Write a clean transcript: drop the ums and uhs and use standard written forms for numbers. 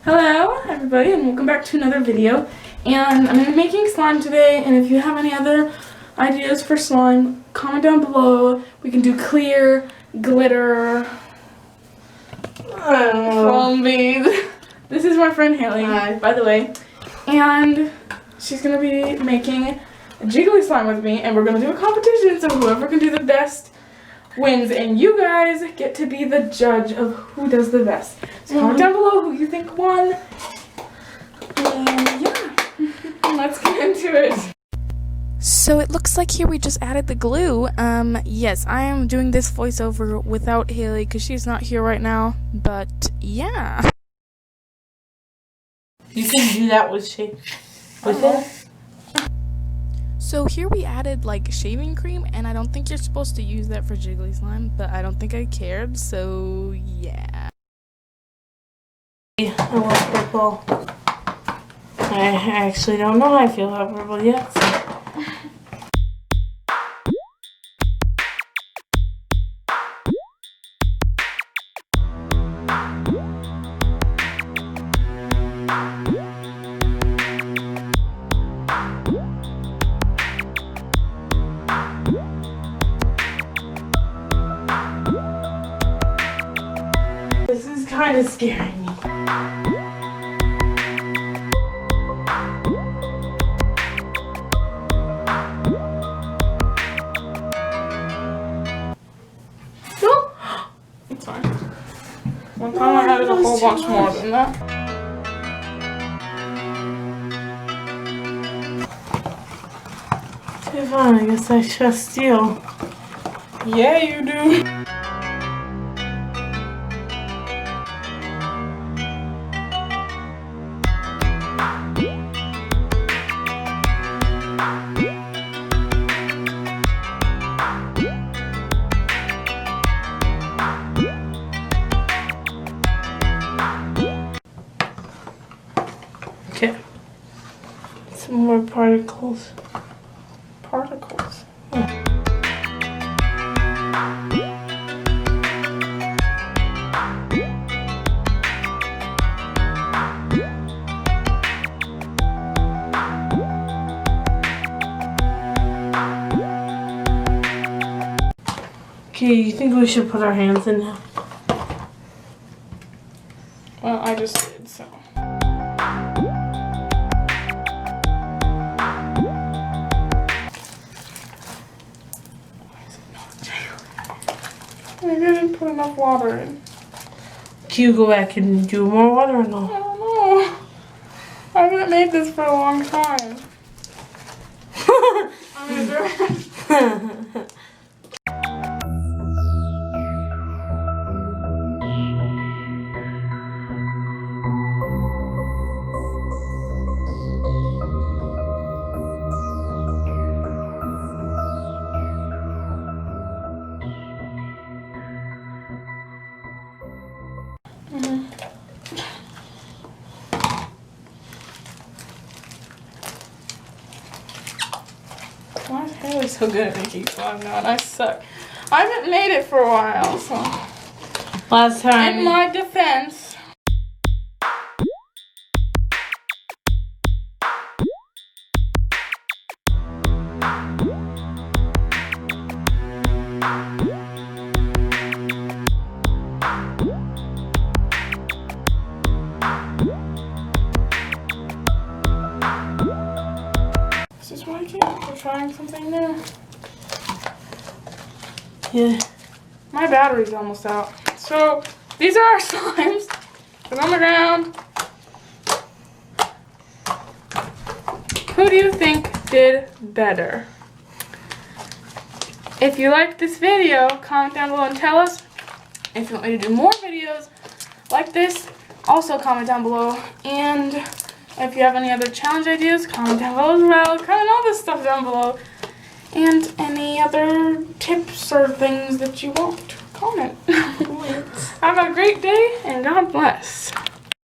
Hello everybody and welcome back to another video. And I'm going to be making slime today, and if you have any other ideas for slime, comment down below. We can do clear, glitter, foam beads. This is my friend Hailey, by the way. And she's going to be making a jiggly slime with me, and we're going to do a competition, so whoever can do the best wins, and you guys get to be the judge of who does the best. So comment down below who you think won. And yeah, let's get into it. So it looks like here we just added the glue. Yes, I am doing this voiceover without Hailey because she's not here right now, but yeah. You can do that with it. So here we added like shaving cream, and I don't think you're supposed to use that for jiggly slime, but I don't think I cared, so yeah. I love purple. I actually don't know how I feel about purple yet. So. This is kind of scaring me. It's fine. One time I had it a whole bunch more than that. Okay, fine, I guess I trust you. Yeah, you do. Okay. Some more particles. Particles. Okay, you think we should put our hands in now? Well, I just did, so. I didn't put enough water in. Can you go back and do more water or I no? don't know. I haven't made this for a long time. I'm gonna do it. Why is Hailey so good at making slime now and I suck? I haven't made it for a while, so. Last time. In my defense. This is working. We're trying something new. Yeah. My battery's almost out. So these are our slimes. Put on the ground. Who do you think did better? If you liked this video, comment down below and tell us. If you want me to do more videos like this, also comment down below. And if you have any other challenge ideas, comment down below as well. Comment all this stuff down below. And any other tips or things that you want, comment. Have a great day and God bless.